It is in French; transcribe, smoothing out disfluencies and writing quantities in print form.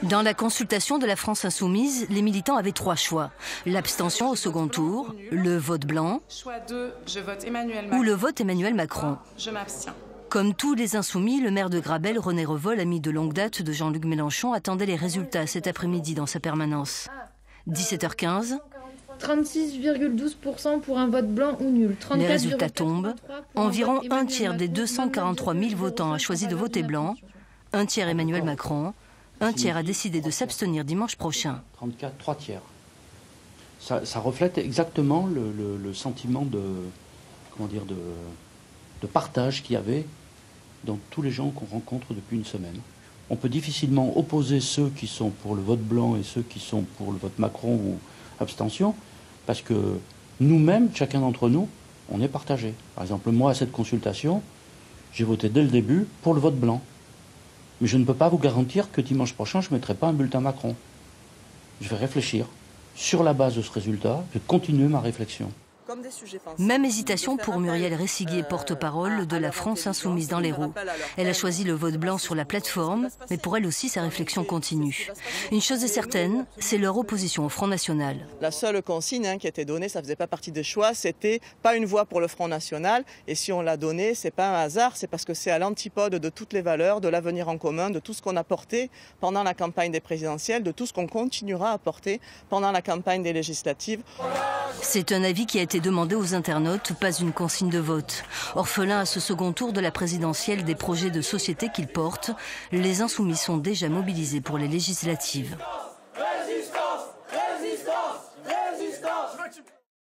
Dans la consultation de la France Insoumise, les militants avaient 3 choix. L'abstention au second tour, le vote blanc Choix 2, je vote Emmanuel Macron. ou le vote Emmanuel Macron. Je m'abstiens. Comme tous les insoumis, le maire de Grabel, René Revol, ami de longue date de Jean-Luc Mélenchon, attendait les résultats cet après-midi dans sa permanence. 17h15, 36,12% pour un vote blanc ou nul. les résultats tombent. Environ un tiers des 243 000 votants a choisi de voter blanc, un tiers Emmanuel Macron, un tiers a décidé de s'abstenir dimanche prochain. 34, 3 tiers. Ça reflète exactement le sentiment de partage qu'il y avait dans tous les gens qu'on rencontre depuis une semaine. On peut difficilement opposer ceux qui sont pour le vote blanc et ceux qui sont pour le vote Macron ou abstention, parce que nous-mêmes, chacun d'entre nous, on est partagé. Par exemple, moi, à cette consultation, j'ai voté dès le début pour le vote blanc. Mais je ne peux pas vous garantir que dimanche prochain, je ne mettrai pas un bulletin Macron. Je vais réfléchir. Sur la base de ce résultat, je vais continuer ma réflexion. Même hésitation pour Muriel Ressiguier, porte-parole de la France Insoumise dans l'Hérault. Elle a choisi le vote blanc sur la plateforme, mais pour elle aussi, sa réflexion continue. Une chose est certaine, c'est leur opposition au Front National. La seule consigne qui a été donnée, ça ne faisait pas partie des choix, c'était pas une voix pour le Front National. Et si on l'a donnée, c'est pas un hasard, c'est parce que c'est à l'antipode de toutes les valeurs, de l'avenir en commun, de tout ce qu'on a porté pendant la campagne des présidentielles, de tout ce qu'on continuera à porter pendant la campagne des législatives. C'est un avis qui a été demandé aux internautes, pas une consigne de vote. Orphelins à ce second tour de la présidentielle des projets de société qu'ils portent, les insoumis sont déjà mobilisés pour les législatives.